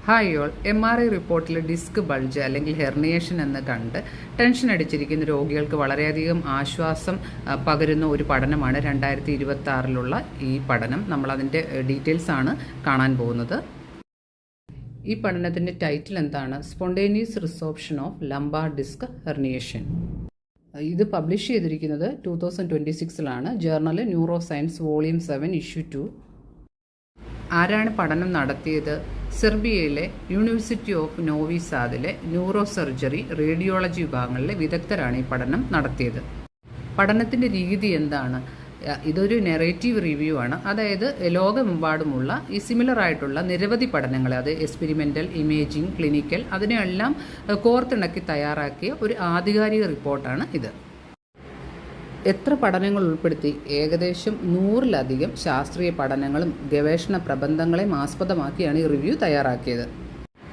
Hi all, MRI റിപ്പോർട്ടിൽ disc bulge അല്ലെങ്കിൽ herniation എന്ന് കണ്ട് ടെൻഷൻ അടിച്ചിരിക്കുന്ന രോഗികൾക്ക് വളരെയധികം ആശ്വാസം പകരുന്ന ഒരു പഠനമാണ് 2026 ഈ പഠനം. നമ്മളതിൻ്റെ ഡീറ്റെയിൽസ് ആണ് കാണാൻ പോകുന്നത്. ഈ പഠനത്തിൻ്റെ ടൈറ്റിൽ എന്താണ്? Spontaneous resorption of lumbar disc herniation. ഇത് പബ്ലിഷ് ചെയ്തിരിക്കുന്നത് 2026 journal neuroscience volume 7 issue 2. ആരാണ് പഠനം നടത്തിയത്? സെർബിയയിലെ യൂണിവേഴ്സിറ്റി ഓഫ് നോവി സാദിലെ ന്യൂറോ സർജറി, റേഡിയോളജി വിഭാഗങ്ങളിലെ വിദഗ്ധരാണ് ഈ പഠനം നടത്തിയത്. പഠനത്തിൻ്റെ രീതി എന്താണ്? ഇതൊരു നെറേറ്റീവ് റിവ്യൂ ആണ്. അതായത് ലോകമെമ്പാടുമുള്ള ഈ സിമിലർ ആയിട്ടുള്ള നിരവധി പഠനങ്ങൾ, അത് എക്സ്പെരിമെൻ്റൽ, ഇമേജിംഗ്, ക്ലിനിക്കൽ, അതിനെല്ലാം കോർത്തിണക്കി തയ്യാറാക്കിയ ഒരു ആധികാരിക റിപ്പോർട്ടാണ് ഇത്. എത്ര പഠനങ്ങൾ ഉൾപ്പെടുത്തി? ഏകദേശം 100-ലധികം ശാസ്ത്രീയ പഠനങ്ങളും ഗവേഷണ പ്രബന്ധങ്ങളെയും ആസ്പദമാക്കിയാണ് ഈ റിവ്യൂ തയ്യാറാക്കിയത്.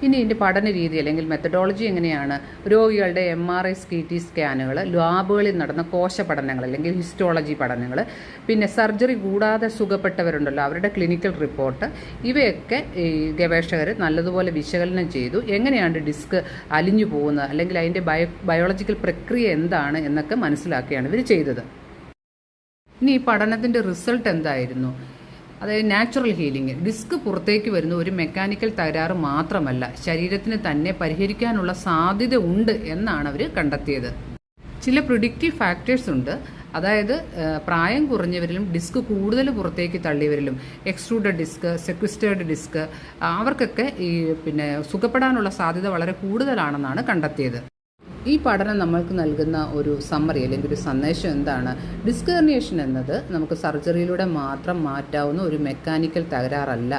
ഇനി ഇതിൻ്റെ പഠന രീതി അല്ലെങ്കിൽ മെത്തഡോളജി എങ്ങനെയാണ്? രോഗികളുടെ MRI, CT സ്കാനുകൾ, ലാബുകളിൽ നടന്ന കോശ പഠനങ്ങൾ അല്ലെങ്കിൽ ഹിസ്റ്റോളജി പഠനങ്ങൾ, പിന്നെ സർജറി കൂടാതെ സുഖപ്പെട്ടവരുണ്ടല്ലോ അവരുടെ ക്ലിനിക്കൽ റിപ്പോർട്ട്, ഇവയൊക്കെ ഈ ഗവേഷകർ നല്ലതുപോലെ വിശകലനം ചെയ്തു. എങ്ങനെയാണ് ഡിസ്ക് അലിഞ്ഞു പോകുന്നത് അല്ലെങ്കിൽ അതിൻ്റെ ബയോളജിക്കൽ പ്രക്രിയ എന്താണ് എന്നൊക്കെ മനസ്സിലാക്കിയാണ് ഇവർ ചെയ്തത്. ഇനി ഈ പഠനത്തിൻ്റെ റിസൾട്ട് എന്തായിരുന്നു? അതായത് നാച്ചുറൽ ഹീലിംഗ്. ഡിസ്ക് പുറത്തേക്ക് വരുന്ന ഒരു മെക്കാനിക്കൽ തകരാറ് മാത്രമല്ല, ശരീരത്തിന് തന്നെ പരിഹരിക്കാനുള്ള സാധ്യത ഉണ്ട് എന്നാണ് അവർ കണ്ടെത്തിയത്. ചില പ്രിഡിക്റ്റീവ് ഫാക്ടേഴ്സ് ഉണ്ട്. അതായത് പ്രായം കുറഞ്ഞവരിലും ഡിസ്ക് കൂടുതൽ പുറത്തേക്ക് തള്ളിയവരിലും, എക്സ്ട്രൂഡഡ് ഡിസ്ക്, സെക്വിസ്റ്റേർഡ് ഡിസ്ക്, അവർക്കൊക്കെ സുഖപ്പെടാനുള്ള സാധ്യത വളരെ കൂടുതലാണെന്നാണ് കണ്ടെത്തിയത്. ഈ പഠനം നമ്മൾക്ക് നൽകുന്ന ഒരു സമ്മറി അല്ലെങ്കിൽ ഒരു സന്ദേശം എന്താണ്? ഡിസ്ക് ഹെർണിയേഷൻ എന്നത് നമുക്ക് സർജറിയിലൂടെ മാത്രം മാറ്റാവുന്ന ഒരു മെക്കാനിക്കൽ തകരാറല്ല,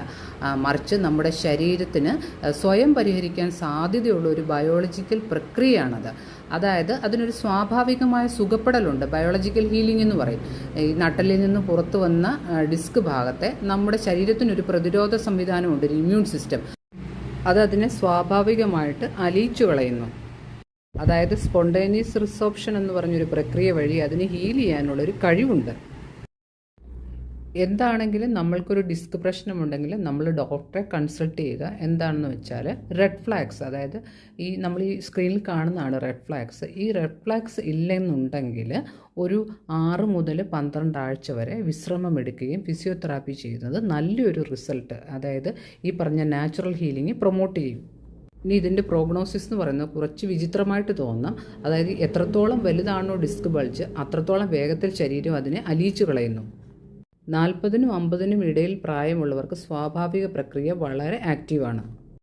മറിച്ച് നമ്മുടെ ശരീരത്തിന് സ്വയം പരിഹരിക്കാൻ സാധ്യതയുള്ള ഒരു ബയോളജിക്കൽ പ്രക്രിയയാണത്. അതായത് അതിനൊരു സ്വാഭാവികമായ സുഖപ്പെടലുണ്ട്, ബയോളജിക്കൽ ഹീലിംഗ് എന്ന് പറയും. ഈ നട്ടലിൽ നിന്ന് പുറത്തു വന്ന ഡിസ്ക് ഭാഗത്തെ നമ്മുടെ ശരീരത്തിനൊരു പ്രതിരോധ സംവിധാനമുണ്ട്, ഒരു ഇമ്മ്യൂൺ സിസ്റ്റം. അത് അതിനെ സ്വാഭാവികമായിട്ട് അലിയിച്ചു കളയുന്നു. അതായത് സ്പോണ്ടേനിയസ് റിസോർപ്ഷൻ എന്ന് പറഞ്ഞൊരു പ്രക്രിയ വഴി അതിന് ഹീൽ ചെയ്യാനുള്ളൊരു കഴിവുണ്ട്. എന്താണെങ്കിലും നമ്മൾക്കൊരു ഡിസ്ക് പ്രശ്നമുണ്ടെങ്കിൽ നമ്മൾ ഡോക്ടറെ കൺസൾട്ട് ചെയ്യുക. എന്താണെന്ന് വെച്ചാൽ റെഡ് ഫ്ലാഗ്സ്, അതായത് നമ്മൾ ഈ സ്ക്രീനിൽ കാണുന്നതാണ് റെഡ് ഫ്ലാഗ്സ്. ഈ റെഡ് ഫ്ലാഗ്സ് ഇല്ലെന്നുണ്ടെങ്കിൽ ഒരു 6 മുതൽ 12 ആഴ്ച വരെ വിശ്രമം എടുക്കുകയും ഫിസിയോതെറാപ്പി ചെയ്യുന്നത് നല്ലൊരു റിസൾട്ട്, അതായത് ഈ പറഞ്ഞ നാച്ചുറൽ ഹീലിംഗ് പ്രൊമോട്ട് ചെയ്യും. ഇനി ഇതിൻ്റെ പ്രോഗ്നോസിസ് എന്ന് പറയുന്നത് കുറച്ച് വിചിത്രമായിട്ട് തോന്നാം. അതായത് എത്രത്തോളം വലുതാണോ ഡിസ്ക് ബൾജ് അത്രത്തോളം വേഗത്തിൽ ശരീരം അതിനെ അലിയിച്ചു കളയുന്നു. 40-നും 50-നും ഇടയിൽ പ്രായമുള്ളവർക്ക് സ്വാഭാവിക പ്രക്രിയ വളരെ ആക്റ്റീവാണ്.